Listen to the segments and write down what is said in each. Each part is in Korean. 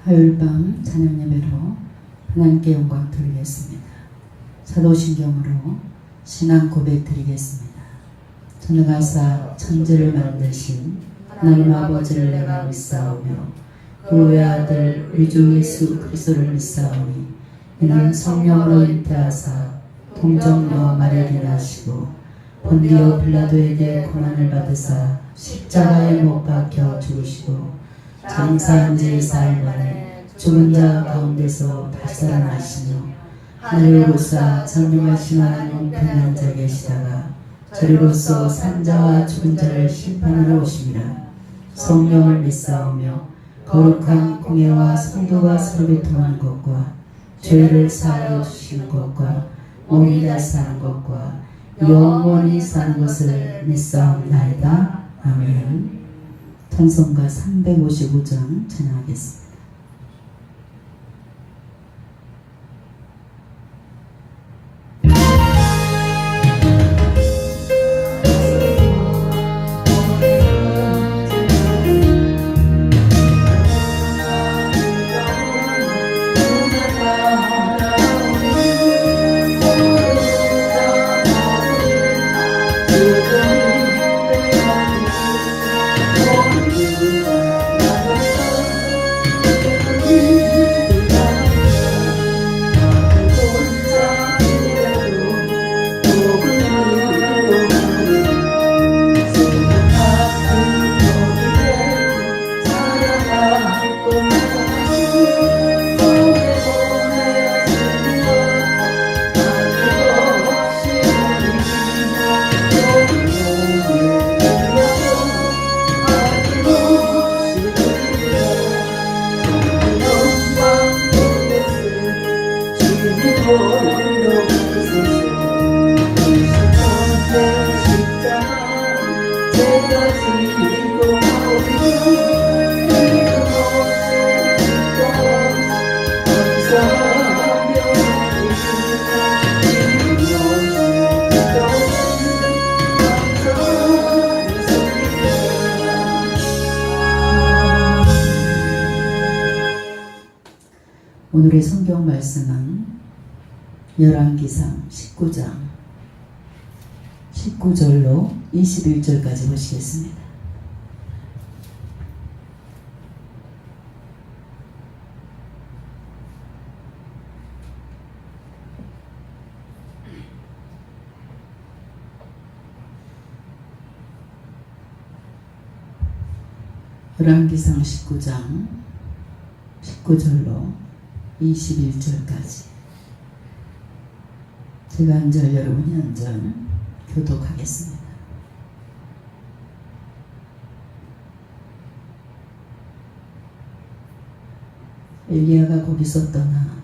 화요일 밤 찬양 예배로 하나님께 영광 드리겠습니다. 사도신경으로 신앙 고백 드리겠습니다. 전능하사 천지를 만드신 하나님 아버지를 내가 믿사오며 그 외아들 우리 주 예수 그리스도를 믿사오니 이는 성령으로 잉태하사 동정녀 마리아를 낳으시고 본디오 빌라도에게 고난을 받으사 십자가에 못 박혀 죽으시고 장사한 지 4일 만에 죽은 자 가운데서 다시 살아나시며 하늘에 오르사 전능하신 하나님 편에 앉아 계시다가 저리로서 산자와 죽은 자를 심판하러 오심이라. 성령을 믿사오며 거룩한 공예와 성도가 서로 교통하는 것과 죄를 사하여 주시는 것과 몸이 다시 사는 것과 영원히 사는 것을 믿사옵나이다. 아멘. 찬송가 355장 찬양하겠습니다. 오늘의 성경 말씀은 열왕기상 19장 19절로 21절까지 보시겠습니다. 열왕기상 19장 19절로 21절까지 제가 한 절 여러분이 한 절 교독하겠습니다. 엘리야가 거기서 떠나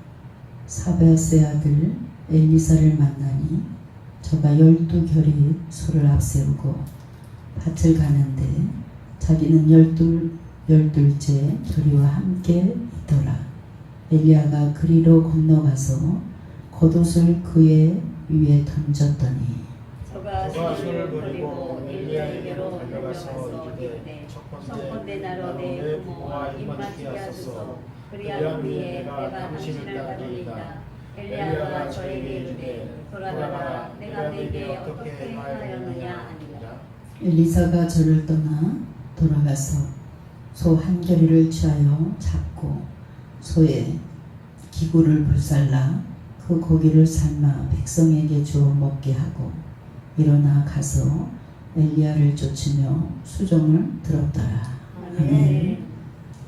사밧의 아들 엘리사를 만나니 저가 12결이 소를 앞세우고 밭을 가는데 자기는 열둘째 결이와 함께 있더라. 엘리야가 그리로 건너가서 겉옷을 그의 위에 던졌더니 저가 손을 버리고 엘리야에게로 달려가서 이르되 청컨대 나로 내 부모와 입맞추게 하소서. 그리하오니 내가 당신을 따르리이다. 엘리야가 저에게 이르되 돌아가라. 내가 네게 어떻게 하였느냐 아니라. 엘리사가 저를 떠나 돌아가서 소 한 겨리를 취하여 잡고 소의 기구를 불살라 그 고기를 삶아 백성에게 주어 먹게 하고 일어나 가서 엘리야를 쫓으며 수종을 들었더라. 아멘.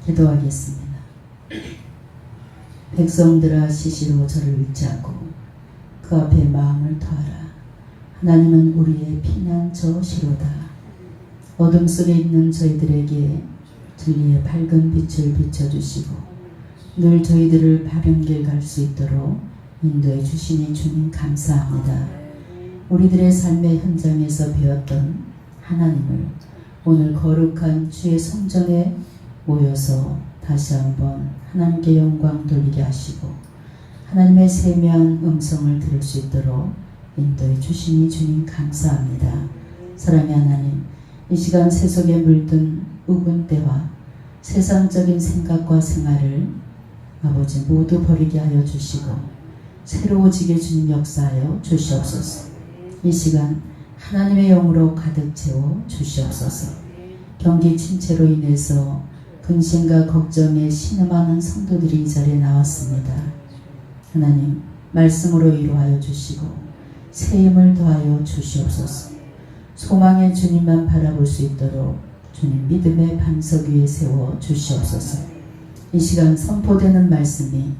기도하겠습니다. 백성들아 시시로 저를 의지하고 그 앞에 마음을 터하라. 하나님은 우리의 피난처시로다. 어둠 속에 있는 저희들에게 진리의 밝은 빛을 비춰주시고 늘 저희들을 바른 길 갈 수 있도록 인도해 주시니 주님 감사합니다. 우리들의 삶의 현장에서 배웠던 하나님을 오늘 거룩한 주의 성전에 모여서 다시 한번 하나님께 영광 돌리게 하시고 하나님의 세미한 음성을 들을 수 있도록 인도해 주시니 주님 감사합니다. 사랑의 하나님, 이 시간 세속에 물든 우군 때와 세상적인 생각과 생활을 아버지 모두 버리게 하여 주시고 새로워지게 주님 역사하여 주시옵소서. 이 시간 하나님의 영으로 가득 채워 주시옵소서. 경기 침체로 인해서 근심과 걱정에 신음하는 성도들이 이 자리에 나왔습니다. 하나님 말씀으로 위로하여 주시고 새 힘을 더하여 주시옵소서. 소망의 주님만 바라볼 수 있도록 주님 믿음의 반석 위에 세워 주시옵소서. 이 시간 선포되는 말씀이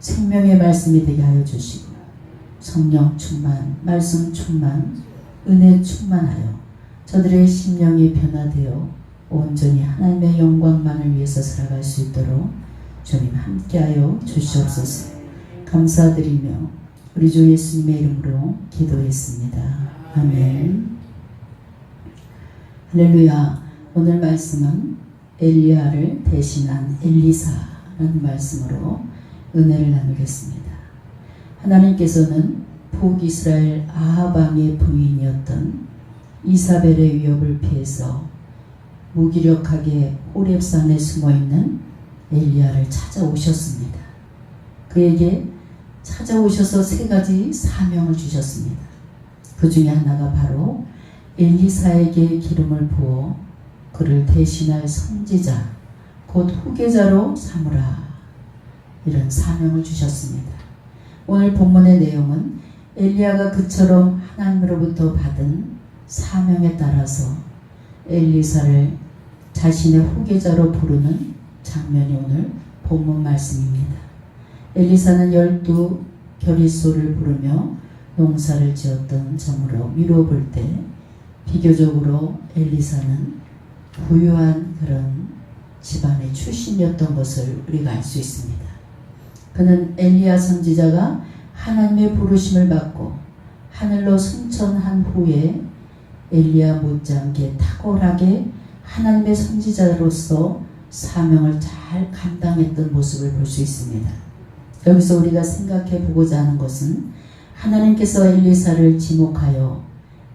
생명의 말씀이 되게 하여 주시고 성령 충만, 말씀 충만, 은혜 충만하여 저들의 심령이 변화되어 온전히 하나님의 영광만을 위해서 살아갈 수 있도록 주님 함께하여 주시옵소서. 감사드리며 우리 주 예수님의 이름으로 기도했습니다. 아멘. 할렐루야. 오늘 말씀은 엘리야를 대신한 엘리사라는 말씀으로 은혜를 나누겠습니다. 하나님께서는 북이스라엘 아합 왕의 부인이었던 이사벨의 위협을 피해서 무기력하게 호렙산에 숨어있는 엘리야를 찾아오셨습니다. 그에게 찾아오셔서 3가지 사명을 주셨습니다. 그 중에 하나가 바로 엘리사에게 기름을 부어 그를 대신할 선지자 곧 후계자로 삼으라, 이런 사명을 주셨습니다. 오늘 본문의 내용은 엘리야가 그처럼 하나님으로부터 받은 사명에 따라서 엘리사를 자신의 후계자로 부르는 장면이 오늘 본문 말씀입니다. 엘리사는 12결의소를 부르며 농사를 지었던 점으로 미루어 볼 때 비교적으로 엘리사는 부유한 그런 집안의 출신이었던 것을 우리가 알 수 있습니다. 그는 엘리야 선지자가 하나님의 부르심을 받고 하늘로 승천한 후에 엘리야 못지않게 탁월하게 하나님의 선지자로서 사명을 잘 감당했던 모습을 볼 수 있습니다. 여기서 우리가 생각해 보고자 하는 것은 하나님께서 엘리사를 지목하여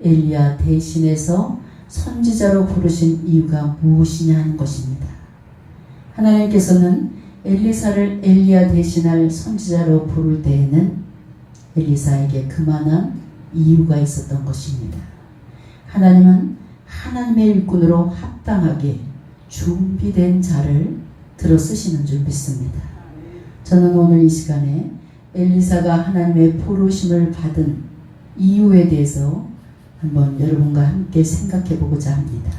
엘리야 대신해서 선지자로 부르신 이유가 무엇이냐 하는 것입니다. 하나님께서는 엘리사를 엘리야 대신할 선지자로 부를 때에는 엘리사에게 그만한 이유가 있었던 것입니다. 하나님은 하나님의 일꾼으로 합당하게 준비된 자를 들어 쓰시는 줄 믿습니다. 저는 오늘 이 시간에 엘리사가 하나님의 부르심을 받은 이유에 대해서 한번 여러분과 함께 생각해 보고자 합니다.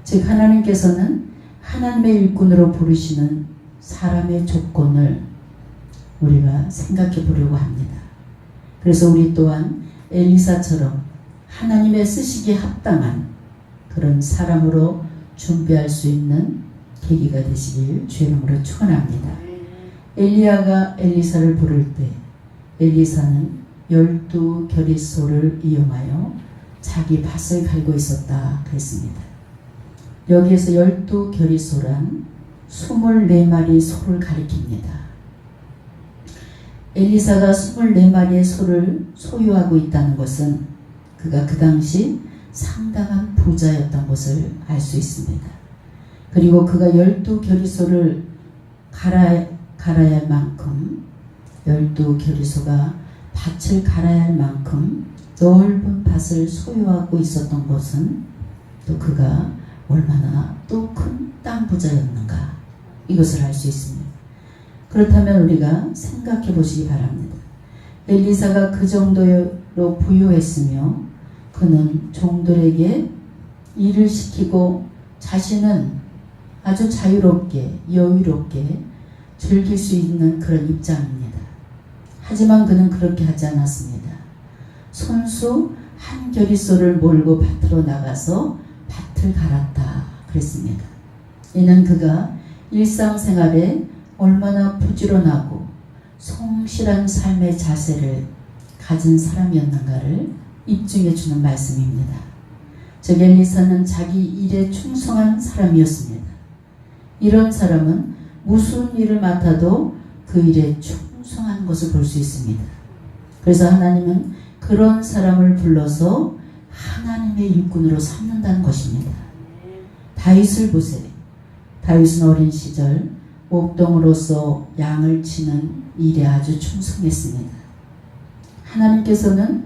즉 하나님께서는 하나님의 일꾼으로 부르시는 사람의 조건을 우리가 생각해 보려고 합니다. 그래서 우리 또한 엘리사처럼 하나님의 쓰시기에 합당한 그런 사람으로 준비할 수 있는 계기가 되시길 주의 이름으로 축원합니다. 엘리야가 엘리사를 부를 때 엘리사는 12결의소를 이용하여 자기 밭을 갈고 있었다 그랬습니다. 여기에서 12결의소란 24마리 소를 가리킵니다. 엘리사가 24마리의 소를 소유하고 있다는 것은 그가 그 당시 상당한 부자였던 것을 알 수 있습니다. 그리고 그가 12결의소를 갈아야 할 만큼 12결의소가 밭을 갈아야 할 만큼 넓은 밭을 소유하고 있었던 것은 또 그가 얼마나 또 큰 땅 부자였는가, 이것을 알 수 있습니다. 그렇다면 우리가 생각해 보시기 바랍니다. 엘리사가 그 정도로 부유했으며 그는 종들에게 일을 시키고 자신은 아주 자유롭게 여유롭게 즐길 수 있는 그런 입장입니다. 하지만 그는 그렇게 하지 않았습니다. 손수 한 결의소를 몰고 밭으로 나가서 밭을 갈았다 그랬습니다. 이는 그가 일상생활에 얼마나 부지런하고 성실한 삶의 자세를 가진 사람이었는가를 입증해 주는 말씀입니다. 즉 엘리사는 자기 일에 충성한 사람이었습니다. 이런 사람은 무슨 일을 맡아도 그 일에 충성한 것을 볼 수 있습니다. 그래서 하나님은 그런 사람을 불러서 하나님의 일꾼으로 삼는다는 것입니다. 다윗을 보세요. 다윗은 어린 시절 목동으로서 양을 치는 일에 아주 충성했습니다. 하나님께서는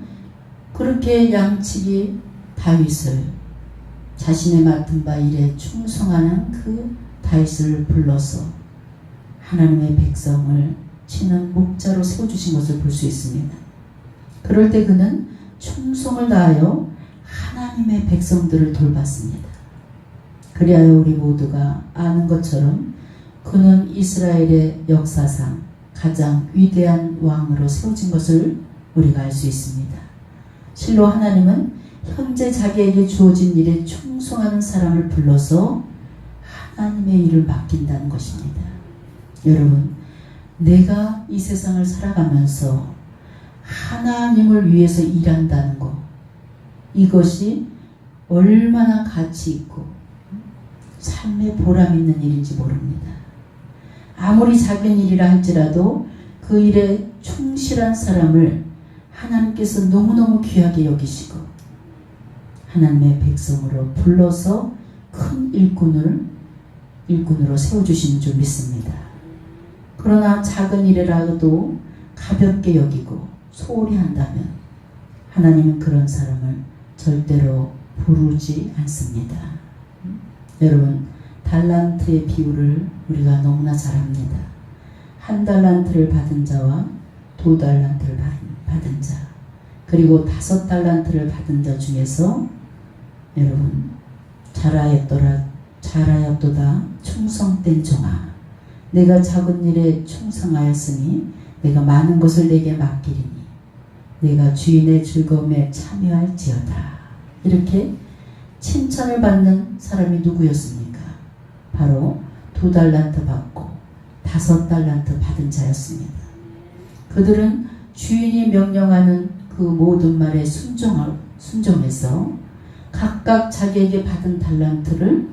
그렇게 양치기 다윗을 자신의 맡은 바 일에 충성하는 그 다윗을 불러서 하나님의 백성을 치는 목자로 세워주신 것을 볼 수 있습니다. 그럴 때 그는 충성을 다하여 하나님의 백성들을 돌봤습니다. 그리하여 우리 모두가 아는 것처럼 그는 이스라엘의 역사상 가장 위대한 왕으로 세워진 것을 우리가 알 수 있습니다. 실로 하나님은 현재 자기에게 주어진 일에 충성하는 사람을 불러서 하나님의 일을 맡긴다는 것입니다. 여러분, 내가 이 세상을 살아가면서 하나님을 위해서 일한다는 것, 이것이 얼마나 가치 있고 삶의 보람 있는 일인지 모릅니다. 아무리 작은 일이라 할지라도 그 일에 충실한 사람을 하나님께서 너무너무 귀하게 여기시고 하나님의 백성으로 불러서 큰 일꾼으로 세워주시는 줄 믿습니다. 그러나 작은 일이라도 가볍게 여기고 소홀히 한다면 하나님은 그런 사람을 절대로 부르지 않습니다. 여러분, 달란트의 비유를 우리가 너무나 잘 압니다. 1달란트를 받은 자와 2달란트를 받은 자, 그리고 5달란트를 받은 자 중에서 여러분, 잘하였도다 충성된 종아, 내가 작은 일에 충성하였으니 내가 많은 것을 내게 맡기리니 내가 주인의 즐거움에 참여할지어다. 이렇게 칭찬을 받는 사람이 누구였습니까? 바로 2달란트 받고 5달란트 받은 자였습니다. 그들은 주인이 명령하는 그 모든 말에 순종해서 각각 자기에게 받은 달란트를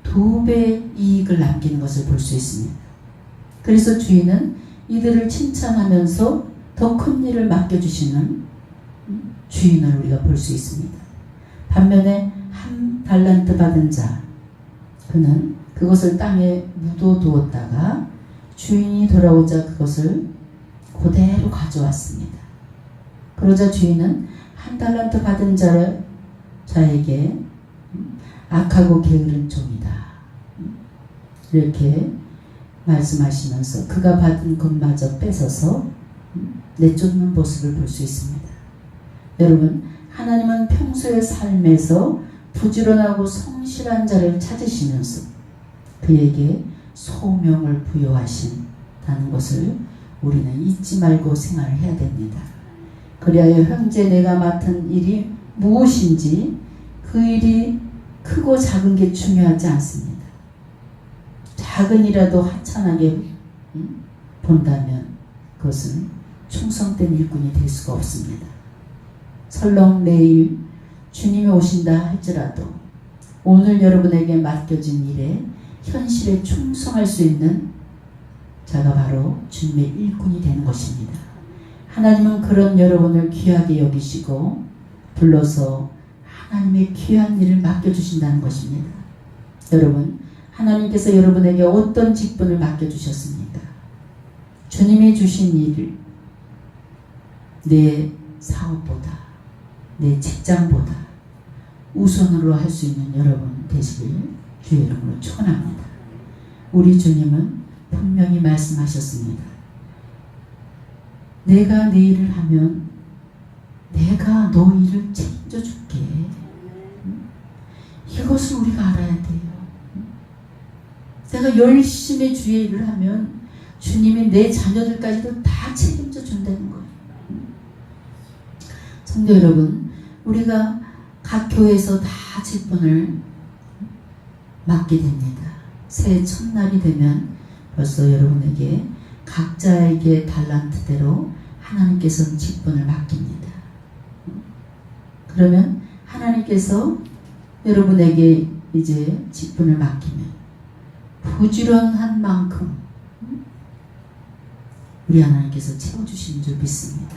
2배의 이익을 남기는 것을 볼 수 있습니다. 그래서 주인은 이들을 칭찬하면서 더 큰 일을 맡겨주시는 주인을 우리가 볼 수 있습니다. 반면에 1달란트 받은 자, 그는 그것을 땅에 묻어두었다가 주인이 돌아오자 그것을 그대로 가져왔습니다. 그러자 주인은 1달란트 받은 자에게 악하고 게으른 종이다, 이렇게 말씀하시면서 그가 받은 것마저 뺏어서 내쫓는 모습을 볼 수 있습니다. 여러분, 하나님은 평소의 삶에서 부지런하고 성실한 자를 찾으시면서 그에게 소명을 부여하신다는 것을 우리는 잊지 말고 생활을 해야 됩니다. 그리하여 현재 내가 맡은 일이 무엇인지 그 일이 크고 작은 게 중요하지 않습니다. 작은 일이라도 하찮게 본다면 그것은 충성된 일꾼이 될 수가 없습니다. 설령 내일 주님이 오신다 할지라도 오늘 여러분에게 맡겨진 일에 현실에 충성할 수 있는 자가 바로 주님의 일꾼이 되는 것입니다. 하나님은 그런 여러분을 귀하게 여기시고 불러서 하나님의 귀한 일을 맡겨주신다는 것입니다. 여러분, 하나님께서 여러분에게 어떤 직분을 맡겨주셨습니까? 주님이 주신 일을 내 사업보다, 내 직장보다 우선으로 할 수 있는 여러분 되시길 주의 이름으로 축원합니다. 우리 주님은 분명히 말씀하셨습니다. 내가 내 일을 하면 내가 너 일을 책임져 줄게. 이것을 우리가 알아야 돼요. 내가 열심히 주의 일을 하면 주님이 내 자녀들까지도 다 책임져 준다는 거예요. 성도 여러분, 우리가 각 교회에서 다 직분을 맡게 됩니다. 새해 첫날이 되면 벌써 여러분에게 각자에게 달란트대로 하나님께서는 직분을 맡깁니다. 그러면 하나님께서 여러분에게 이제 직분을 맡기면 부지런한 만큼 우리 하나님께서 채워주시는 줄 믿습니다.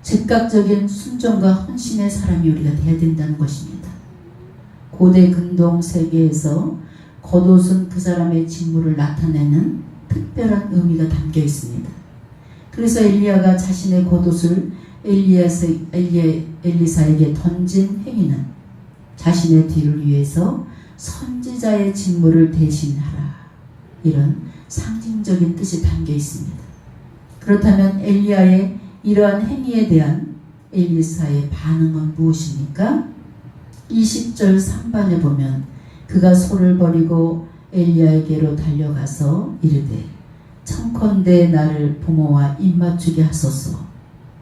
즉각적인 순종과 헌신의 사람이 우리가 되어야 된다는 것입니다. 고대 근동 세계에서 겉옷은 그 사람의 직무를 나타내는 특별한 의미가 담겨 있습니다. 그래서 엘리야가 자신의 겉옷을 엘리사에게 던진 행위는 자신의 뒤를 위해서 선지자의 직무를 대신하라, 이런 상징적인 뜻이 담겨 있습니다. 그렇다면 엘리야의 이러한 행위에 대한 엘리사의 반응은 무엇입니까? 20절 상반에 보면 그가 소를 버리고 엘리야에게로 달려가서 이르되 청컨대 나를 부모와 입맞추게 하소서.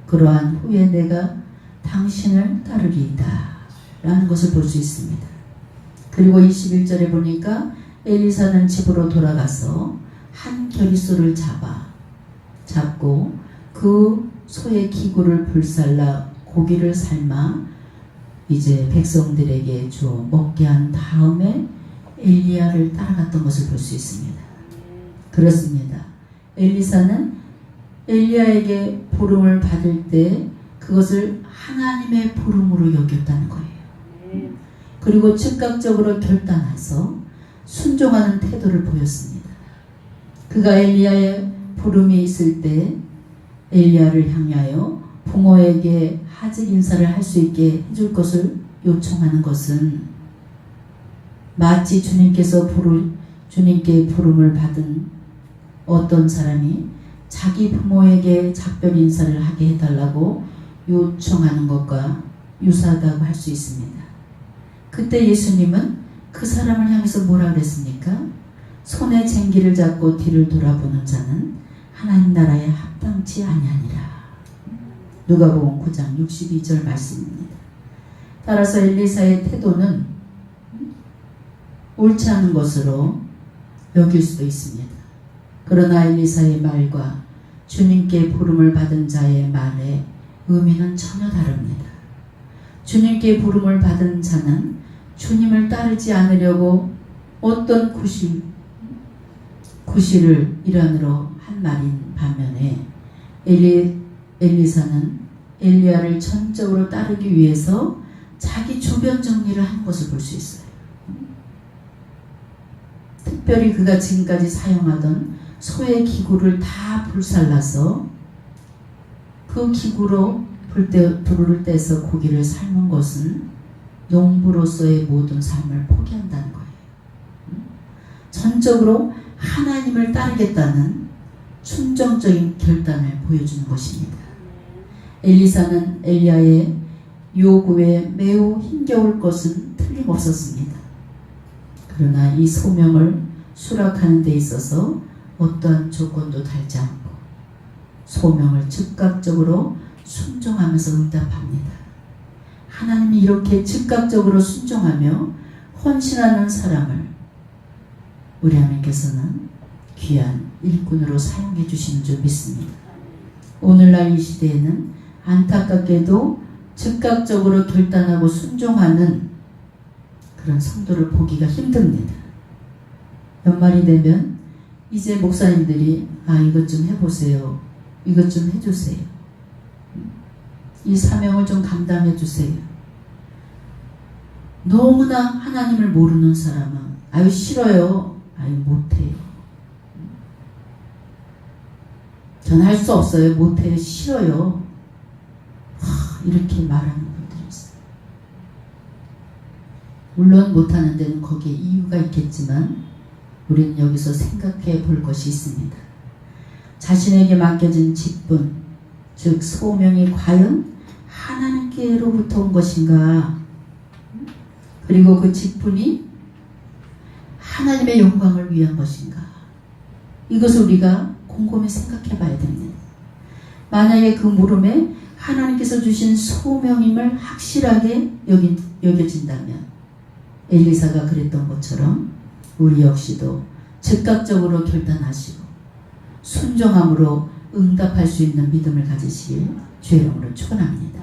그러한 후에 내가 당신을 따르리이다 라는 것을 볼 수 있습니다. 그리고 21절에 보니까 엘리사는 집으로 돌아가서 한 겨리소를 잡고 그 소의 기구를 불살라 고기를 삶아 이제 백성들에게 주어 먹게 한 다음에 엘리야를 따라갔던 것을 볼 수 있습니다. 그렇습니다. 엘리사는 엘리야에게 부름을 받을 때 그것을 하나님의 부름으로 여겼다는 거예요. 그리고 즉각적으로 결단해서 순종하는 태도를 보였습니다. 그가 엘리야의 부름이 있을 때 엘리야를 향하여 부모에게 하직 인사를 할 수 있게 해줄 것을 요청하는 것은 마치 주님께 부름을 받은 어떤 사람이 자기 부모에게 작별 인사를 하게 해달라고 요청하는 것과 유사하다고 할 수 있습니다. 그때 예수님은 그 사람을 향해서 뭐라 그랬습니까? 손에 쟁기를 잡고 뒤를 돌아보는 자는 하나님 나라에 합당치 아니하니라. 누가복음 9장 62절 말씀입니다. 따라서 엘리사의 태도는 옳지 않은 것으로 여길 수도 있습니다. 그러나 엘리사의 말과 주님께 부름을 받은 자의 말의 의미는 전혀 다릅니다. 주님께 부름을 받은 자는 주님을 따르지 않으려고 어떤 구실을 일환으로 한 말인 반면에 엘리사는 엘리야를 전적으로 따르기 위해서 자기 주변 정리를 한 것을 볼 수 있어요. 특별히 그가 지금까지 사용하던 소의 기구를 다 불살라서 그 기구로 불을 떼서 고기를 삶은 것은 농부로서의 모든 삶을 포기한다는 거예요. 전적으로 하나님을 따르겠다는 순종적인 결단을 보여주는 것입니다. 엘리사는 엘리야의 요구에 매우 힘겨울 것은 틀림없었습니다. 그러나 이 소명을 수락하는 데 있어서 어떠한 조건도 달지 않고 소명을 즉각적으로 순종하면서 응답합니다. 하나님이 이렇게 즉각적으로 순종하며 헌신하는 사람을 우리 하나님께서는 귀한 일꾼으로 사용해 주시는 줄 믿습니다. 오늘날 이 시대에는 안타깝게도 즉각적으로 결단하고 순종하는 그런 성도를 보기가 힘듭니다. 연말이 되면 이제 목사님들이 이것 좀 해보세요. 이것 좀 해주세요. 이 사명을 좀 감당해 주세요. 너무나 하나님을 모르는 사람은 싫어요. 못해요. 전 할 수 없어요. 못해요. 싫어요. 이렇게 말하는 분들이 있어요. 물론 못하는 데는 거기에 이유가 있겠지만 우리는 여기서 생각해 볼 것이 있습니다. 자신에게 맡겨진 직분, 즉 소명이 과연 하나님께로부터 온 것인가? 그리고 그 직분이 하나님의 영광을 위한 것인가? 이것을 우리가 곰곰이 생각해 봐야 됩니다. 만약에 그 물음에 하나님께서 주신 소명임을 확실하게 여겨진다면 엘리사가 그랬던 것처럼 우리 역시도 즉각적으로 결단하시고 순종함으로 응답할 수 있는 믿음을 가지시길 주의 이름으로 축원합니다.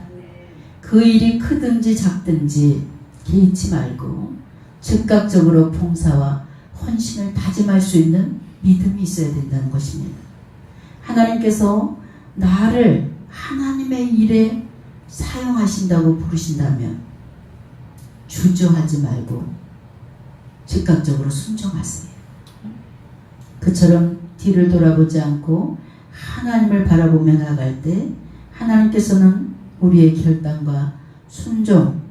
그 일이 크든지 작든지 개의치 말고 즉각적으로 봉사와 헌신을 다짐할 수 있는 믿음이 있어야 된다는 것입니다. 하나님께서 나를 하나님의 일에 사용하신다고 부르신다면 주저하지 말고 즉각적으로 순종하세요. 그처럼 뒤를 돌아보지 않고 하나님을 바라보며 나갈 때 하나님께서는 우리의 결단과 순종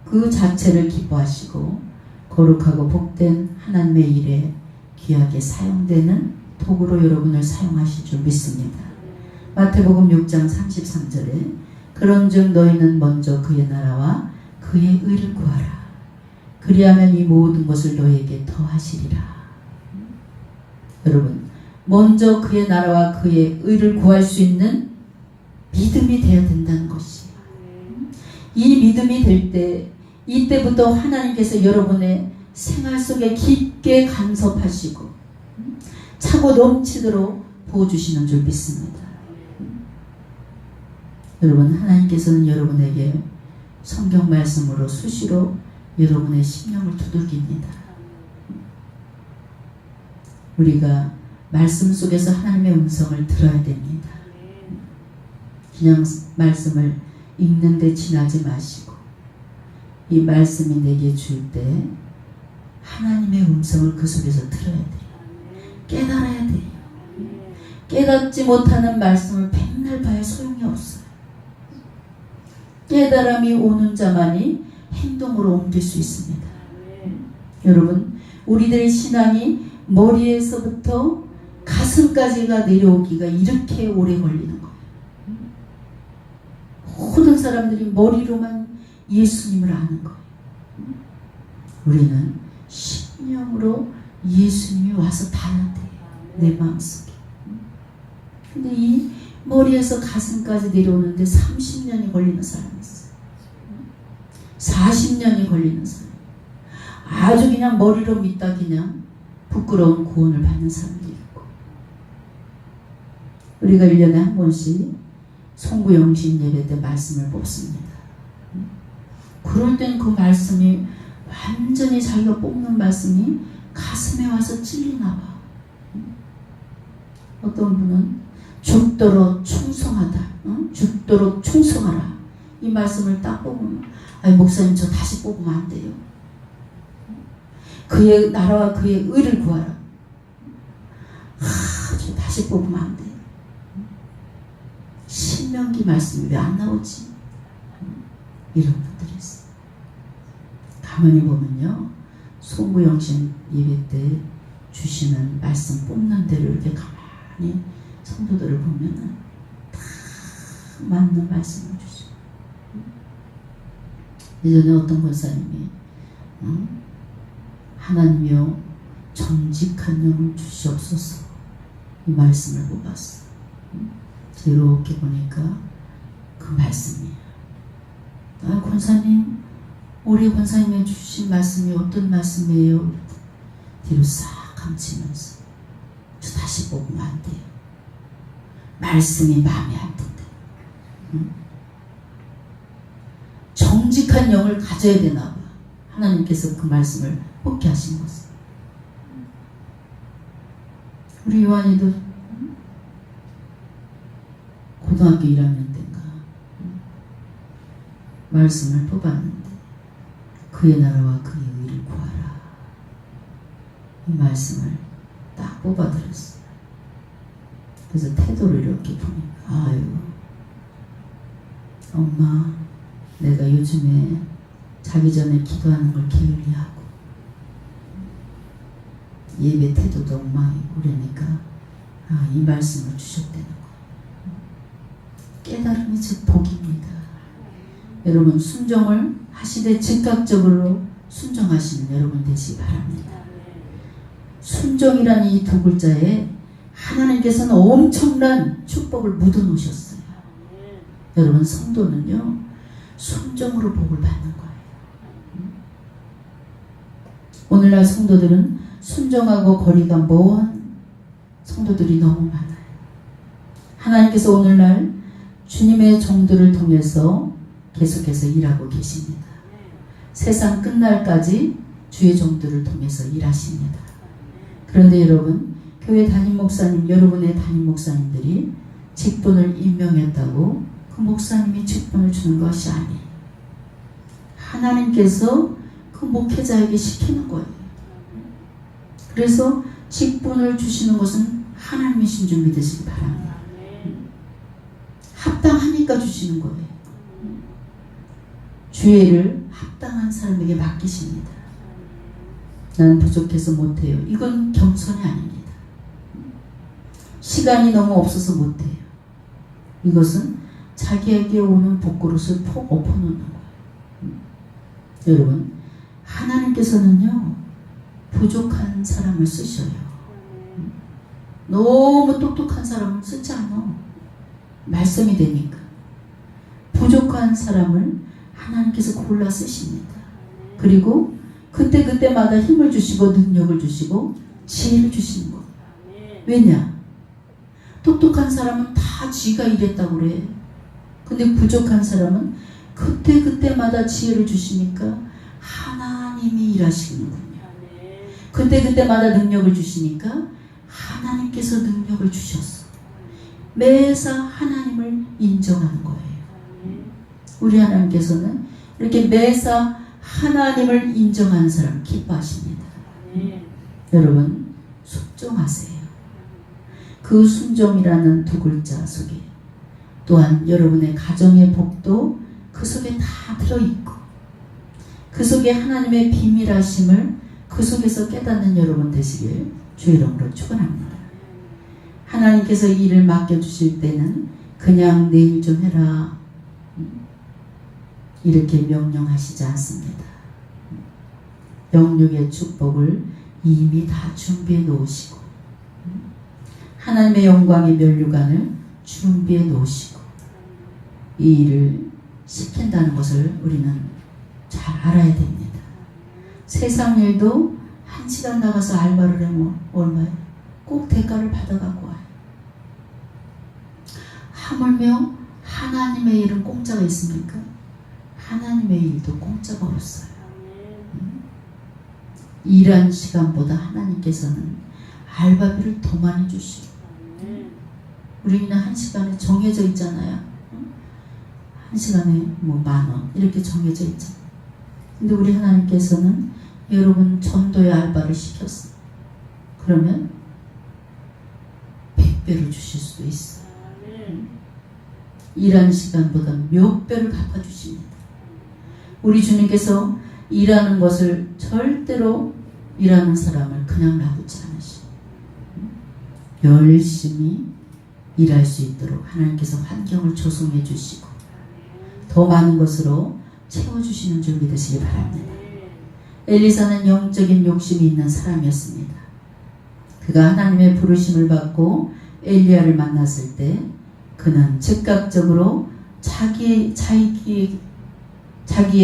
그 자체를 기뻐하시고 거룩하고 복된 하나님의 일에 귀하게 사용되는 도구로 여러분을 사용하실 줄 믿습니다. 마태복음 6장 33절에 그런즉 너희는 먼저 그의 나라와 그의 의를 구하라. 그리하면 이 모든 것을 너희에게 더하시리라. 여러분, 먼저 그의 나라와 그의 의를 구할 수 있는 믿음이 되어야 된다는 것이에요. 이 믿음이 될 때 이때부터 하나님께서 여러분의 생활 속에 깊게 간섭하시고 차고 넘치도록 부어주시는 줄 믿습니다. 여러분, 하나님께서는 여러분에게 성경 말씀으로 수시로 여러분의 심령을 두들깁니다. 우리가 말씀 속에서 하나님의 음성을 들어야 됩니다. 그냥 말씀을 읽는데 지나지 마시고 이 말씀이 내게 줄 때 하나님의 음성을 그 속에서 들어야 돼요. 깨달아야 돼요. 깨닫지 못하는 말씀을 백날 봐야 소용이 없어요. 깨달음이 오는 자만이 행동으로 옮길 수 있습니다. 여러분, 우리들의 신앙이 머리에서부터 가슴까지가 내려오기가 이렇게 오래 걸리는 거예요. 모든 사람들이 머리로만 예수님을 아는 거예요. 우리는 심령으로 예수님이 와서 닿아야 돼요. 내 마음속에. 근데 이 머리에서 가슴까지 내려오는데 30년이 걸리는 사람이 있어요. 40년이 걸리는 사람. 아주 그냥 머리로 믿다 그냥 부끄러운 구원을 받는 사람도 있고. 우리가 1년에 한 번씩 송구영신 예배 때 말씀을 뽑습니다. 그럴 땐 그 말씀이 완전히 자기가 뽑는 말씀이 가슴에 와서 찔리나 봐. 어떤 분은 죽도록 충성하다, 죽도록 충성하라. 이 말씀을 딱 뽑으면, 아니 목사님 저 다시 뽑으면 안 돼요. 그의 나라와 그의 의를 구하라. 저 다시 뽑으면 안 돼요. 신명기 말씀이 왜 안 나오지? 이런 분들이 있어요. 가만히 보면요, 송구영신 예배 때 주시는 말씀 뽑는 대로 이렇게 가만히 성도들을 보면은 다 맞는 말씀을 주시고. 예전에 어떤 권사님이 하나님이여 정직한 영을 주시옵소서 이 말씀을 뽑았어. 이렇게 보니까 그 말씀이에요. 아, 권사님, 우리 권사님이 주신 말씀이 어떤 말씀이에요? 뒤로 싹 감치면서 저 다시 뽑으면 안 돼요. 말씀이 마음에 안 든다. 정직한 영을 가져야 되나 봐. 하나님께서 그 말씀을 뽑게 하신 것은. 우리 요한이도 고등학교 1학년 때인가 말씀을 뽑았는데 그의 나라와 그의 의를 구하라. 이 말씀을 딱 뽑아들었어요. 그래서 태도를 이렇게 보니까 아유 엄마 내가 요즘에 자기 전에 기도하는 걸 게을리하고 예배 태도도 엉망이고 그러니까 이 말씀을 주셨다는 거예요. 깨달음이 즉 복입니다. 여러분 순종을 하시되 즉각적으로 순종하시는 여러분 되시기 바랍니다. 순종이라는 이 두 글자에 하나님께서는 엄청난 축복을 묻어놓으셨어요. 여러분 성도는요 순종으로 복을 받는 거예요. 오늘날 성도들은 순종하고 거리가 먼 성도들이 너무 많아요. 하나님께서 오늘날 주님의 종들을 통해서 계속해서 일하고 계십니다. 세상 끝날까지 주의 종들을 통해서 일하십니다. 그런데 여러분, 교회 담임 목사님, 여러분의 담임 목사님들이 직분을 임명했다고 그 목사님이 직분을 주는 것이 아니에요. 하나님께서 그 목회자에게 시키는 거예요. 그래서 직분을 주시는 것은 하나님이신 줄 믿으시기 바랍니다. 합당하니까 주시는 거예요. 주애를 합당한 사람에게 맡기십니다. 나는 부족해서 못해요. 이건 겸손이 아닙니다. 시간이 너무 없어서 못해요. 이것은 자기에게 오는 복그릇을 엎어놓는 거예요. 여러분, 하나님께서는요, 부족한 사람을 쓰셔요. 너무 똑똑한 사람은 쓰지 않아. 말씀이 되니까. 부족한 사람을 하나님께서 골라 쓰십니다. 그리고 그때그때마다 힘을 주시고 능력을 주시고 지혜를 주시는 거예요. 왜냐? 똑똑한 사람은 다 지가 이랬다고 그래. 근데 부족한 사람은 그때그때마다 지혜를 주시니까 하나님이 일하시는군요. 그때그때마다 능력을 주시니까 하나님께서 능력을 주셨어. 매사 하나님을 인정하는 거예요. 우리 하나님께서는 이렇게 매사 하나님을 인정하는 사람 기뻐하십니다. 여러분, 순종하세요. 그 순종이라는 두 글자 속에 또한 여러분의 가정의 복도 그 속에 다 들어있고, 그 속에 하나님의 비밀하심을 그 속에서 깨닫는 여러분 되시길 주 이름으로 축원합니다. 하나님께서 일을 맡겨주실 때는 그냥 내일 좀 해라 이렇게 명령하시지 않습니다. 영육의 축복을 이미 다 준비해 놓으시고, 하나님의 영광의 면류관을 준비해 놓으시고, 이 일을 시킨다는 것을 우리는 잘 알아야 됩니다. 세상 일도 1시간 나가서 알바를 하면 얼마예요? 꼭 대가를 받아갖고 와요. 하물며 하나님의 일은 공짜가 있습니까? 하나님의 일도 공짜가 없어요. 일한 시간보다 하나님께서는 알바비를 더 많이 주시고, 우리는 1시간에 정해져 있잖아요. 1시간에 뭐 10,000원 이렇게 정해져 있잖아요. 근데 우리 하나님께서는 여러분 전도의 알바를 시켰어요. 그러면 100배로 주실 수도 있어요. 일하는 시간보다 몇 배를 갚아주십니다. 우리 주님께서 일하는 것을 절대로 일하는 사람을 그냥 놔두지 않으시고, 열심히 일할 수 있도록 하나님께서 환경을 조성해 주시고 더 많은 것으로 채워주시는 줄 믿으시기 바랍니다. 엘리사는 영적인 욕심이 있는 사람이었습니다. 그가 하나님의 부르심을 받고 엘리야를 만났을 때 그는 즉각적으로 자기의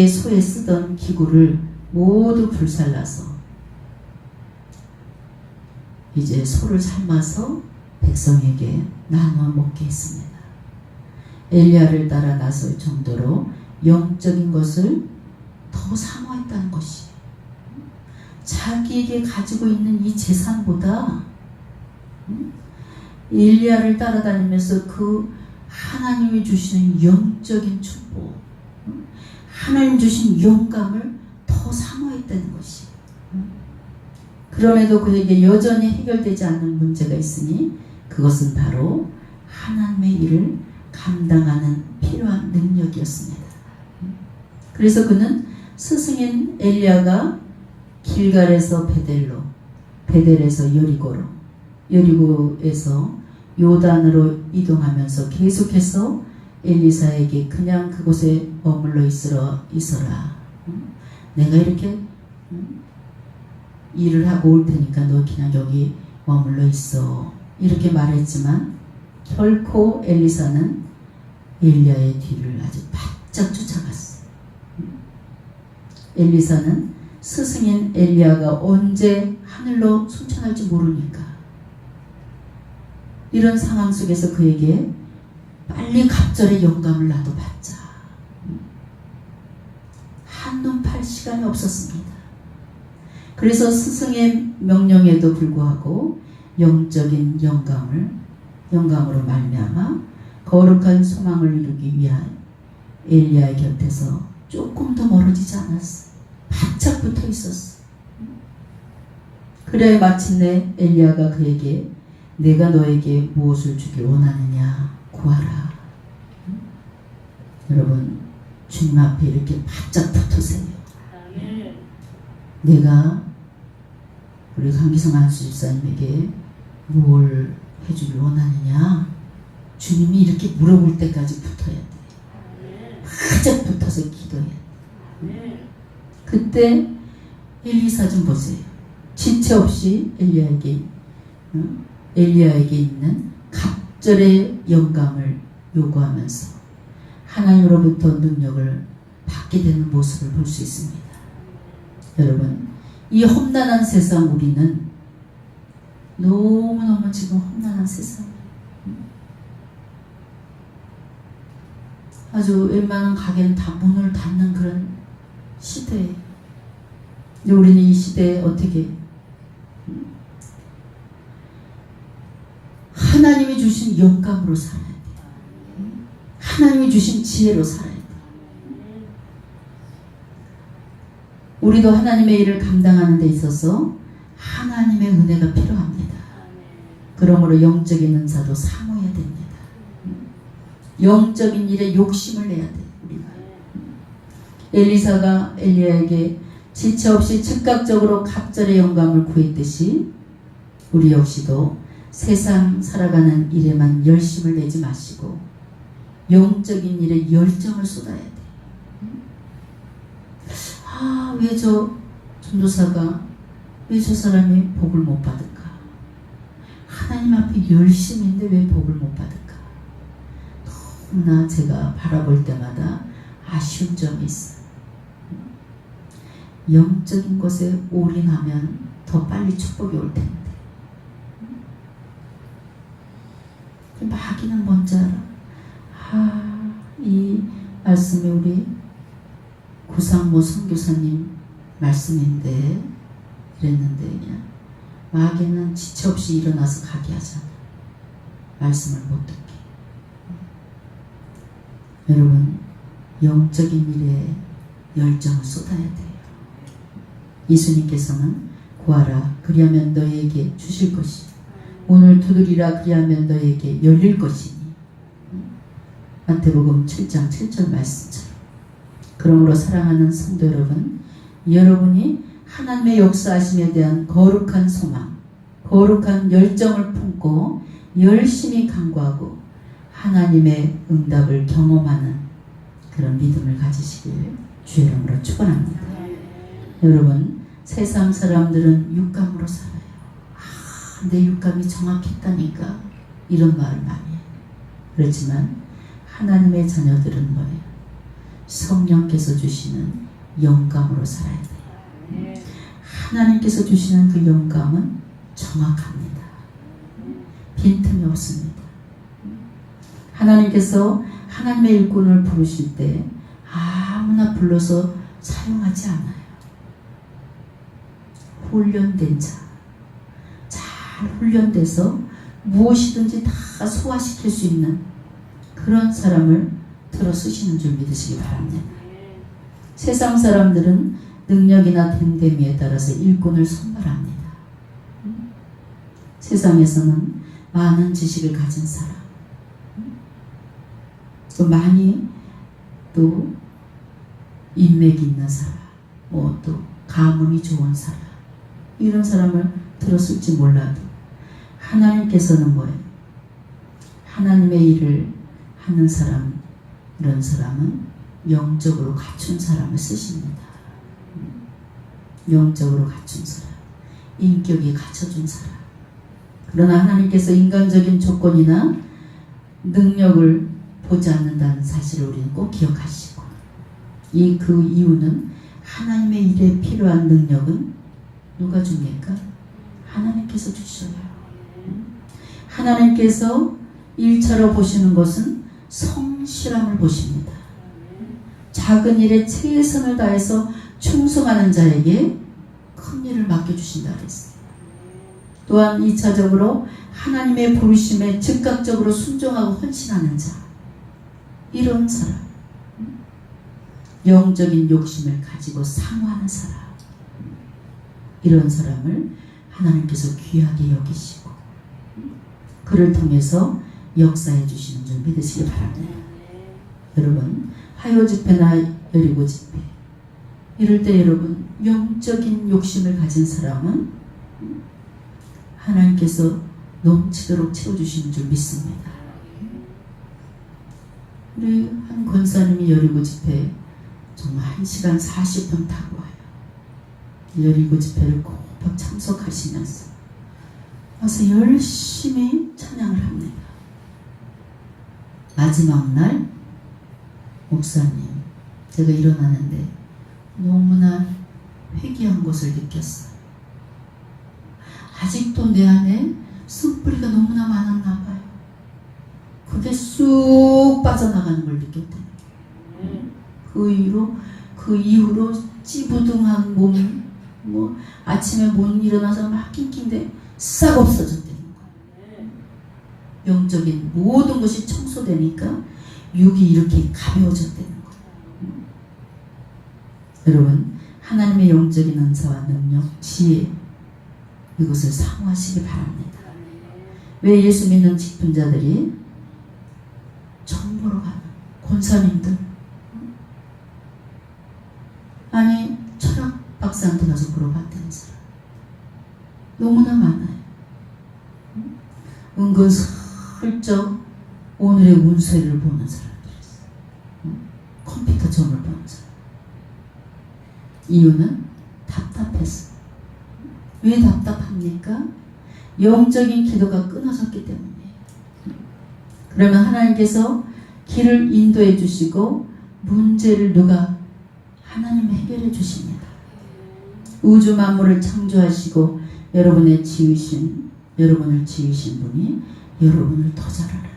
소에 쓰던 기구를 모두 불살라서 이제 소를 삶아서 백성에게 나눠 먹게 했습니다. 엘리야를 따라 나설 정도로 영적인 것을 더 사모했다는 것이, 자기에게 가지고 있는 이 재산보다 엘리야를 따라다니면서 그 하나님이 주시는 영적인 축복, 하나님 주신 영감을 더 사모했다는 것이, 그럼에도 그에게 여전히 해결되지 않는 문제가 있으니 그것은 바로 하나님의 일을 감당하는 필요한 능력이었습니다. 그래서 그는 스승인 엘리야가 길갈에서 베델에서 여리고로, 여리고에서 요단으로 이동하면서 계속해서 엘리사에게 그냥 그곳에 머물러 있어라. 내가 이렇게 일을 하고 올 테니까 너 그냥 여기 머물러 있어. 이렇게 말했지만 결코 엘리사는 엘리야의 뒤를 아주 바짝 쫓아갔어. 엘리사는 스승인 엘리야가 언제 하늘로 승천할지 모르니까 이런 상황 속에서 그에게 빨리 갑절의 영감을 나도 받자. 한눈 팔 시간이 없었습니다. 그래서 스승의 명령에도 불구하고 영적인 영감으로 말미암아 거룩한 소망을 이루기 위한 엘리야의 곁에서 조금 더 멀어지지 않았어. 바짝 붙어 있었어. 그래 마침내 엘리야가 그에게 내가 너에게 무엇을 주길 원하느냐 구하라. 여러분 주님 앞에 이렇게 바짝 붙으세요. 내가 우리 강기성 안수 집사님에게 뭘 해주길 원하느냐 주님이 이렇게 물어볼 때까지 붙어야 돼. 바짝 붙어서 기도해야 돼. 그때 엘리사 좀 보세요. 지체 없이 엘리야에게 있는 갑절의 영감을 요구하면서 하나님으로부터 능력을 받게 되는 모습을 볼 수 있습니다. 여러분 이 험난한 세상 우리는 너무너무 지금 험난한 세상 아주 웬만한 가게는 다 문을 닫는 그런 시대에 우리는 이 시대에 어떻게 하나님이 주신 영감으로 살아야 돼요. 하나님이 주신 지혜로 살아야 돼요. 우리도 하나님의 일을 감당하는 데 있어서 하나님의 은혜가 필요합니다. 그러므로 영적인 은사도 사모해야 됩니다. 영적인 일에 욕심을 내야 돼요. 우리가. 엘리사가 엘리야에게 지체 없이 즉각적으로 갑절의 영감을 구했듯이 우리 역시도 세상 살아가는 일에만 열심을 내지 마시고 영적인 일에 열정을 쏟아야 돼요. 왜 저 전도사가 왜 저 사람이 복을 못 받을까? 하나님 앞에 열심인데 왜 복을 못 받을까? 너무나 제가 바라볼 때마다 아쉬운 점이 있어요. 영적인 것에 올인하면 더 빨리 축복이 올 텐데 마귀는 뭔지 알아? 이 말씀이 우리 구상모 선교사님 말씀인데 그랬는데 그냥 마귀는 지체 없이 일어나서 가게 하잖아. 말씀을 못 듣게. 여러분 영적인 일에 열정을 쏟아야 돼요. 예수님께서는 구하라 그리하면 너희에게 주실 것이 오늘 두드리라 그리하면 너희에게 열릴 것이니 마태복음 7장 7절 말씀처럼 그러므로 사랑하는 성도 여러분 여러분이 하나님의 역사하심에 대한 거룩한 소망 거룩한 열정을 품고 열심히 간구하고 하나님의 응답을 경험하는 그런 믿음을 가지시길 주의 이름으로 축원합니다. 여러분 세상 사람들은 육감으로 살아요. 내 육감이 정확했다니까 이런 말을 많이 해요. 그렇지만 하나님의 자녀들은 뭐예요? 성령께서 주시는 영감으로 살아야 돼요. 하나님께서 주시는 그 영감은 정확합니다. 빈틈이 없습니다. 하나님께서 하나님의 일꾼을 부르실 때 아무나 불러서 사용하지 않아요. 훈련된 자, 잘 훈련돼서 무엇이든지 다 소화시킬 수 있는 그런 사람을 들어 쓰시는 줄 믿으시기 바랍니다. 세상 사람들은 능력이나 됨됨이에 따라서 일꾼을 선발합니다. 세상에서는 많은 지식을 가진 사람, 또 많이 또 인맥이 있는 사람, 또 가문이 좋은 사람, 이런 사람을 들었을지 몰라도 하나님께서는 뭐예요? 하나님의 일을 하는 사람, 이런 사람은 영적으로 갖춘 사람을 쓰십니다. 영적으로 갖춘 사람, 인격이 갖춰준 사람. 그러나 하나님께서 인간적인 조건이나 능력을 보지 않는다는 사실을 우리는 꼭 기억하시고 그 이유는 하나님의 일에 필요한 능력은 누가 줍니까? 하나님께서 주셔요. 하나님께서 1차로 보시는 것은 성실함을 보십니다. 작은 일에 최선을 다해서 충성하는 자에게 큰 일을 맡겨주신다 그랬어요. 또한 2차적으로 하나님의 부르심에 즉각적으로 순종하고 헌신하는 자, 이런 사람, 영적인 욕심을 가지고 사모하는 사람, 이런 사람을 하나님께서 귀하게 여기시고 그를 통해서 역사해 주시는 줄 믿으시기 바랍니다. 여러분, 화요 집회나 여리고 집회 이럴 때 여러분 영적인 욕심을 가진 사람은 하나님께서 넘치도록 채워주시는 줄 믿습니다. 우리 한 권사님이 여리고 집회 정말 1시간 40분 타고 와요. 여리고 집회를 꼭 참석하시면서 와서 열심히 찬양을 합니다. 마지막 날 목사님, 제가 일어나는데 너무나 회개한 것을 느꼈어요. 아직도 내 안에 숯불이가 너무나 많았나 봐요. 그게 쑥 빠져나가는 걸 느꼈다는 거예요. 그 이후로 찌부둥한 몸, 아침에 못 일어나서 막 낑낑대 싹 없어졌다는 거예요. 영적인 모든 것이 청소되니까 육이 이렇게 가벼워졌다는 거예요. 여러분, 하나님의 영적인 은사와 능력, 지혜 이것을 사모하시기 바랍니다. 왜 예수 믿는 직분자들이 정 보러 가는 권사님들, 아니 철학 박사한테 가서 물어봤다는 사람 너무나 많아요. 은근슬쩍 오늘의 운세를 보는 사람들이 있어요. 컴퓨터 점을 보는 사람. 이유는 답답해서. 왜 답답합니까? 영적인 기도가 끊어졌기 때문이에요. 그러면 하나님께서 길을 인도해 주시고 문제를 누가? 하나님이 해결해 주십니다. 우주 만물을 창조하시고 여러분을 지으신 분이 여러분을 더 잘 알아요.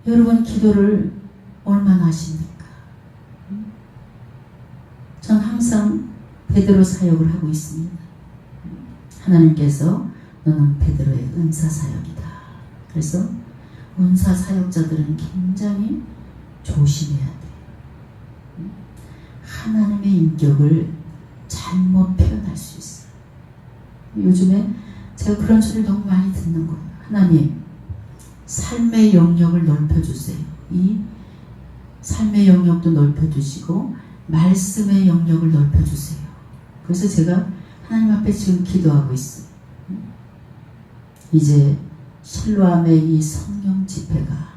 여러분 기도를 얼마나 하십니까? 전 항상 베드로 사역을 하고 있습니다. 하나님께서 너는 베드로의 은사 사역이다. 그래서 은사 사역자들은 굉장히 조심해야 돼요. 하나님의 인격을 잘못 표현할 수 있어요. 요즘에 제가 그런 소리를 너무 많이 듣는 거예요. 하나님, 삶의 영역을 넓혀주세요. 이 삶의 영역도 넓혀주시고 말씀의 영역을 넓혀주세요. 그래서 제가 하나님 앞에 지금 기도하고 있어요. 이제 실로암의 이 성령 집회가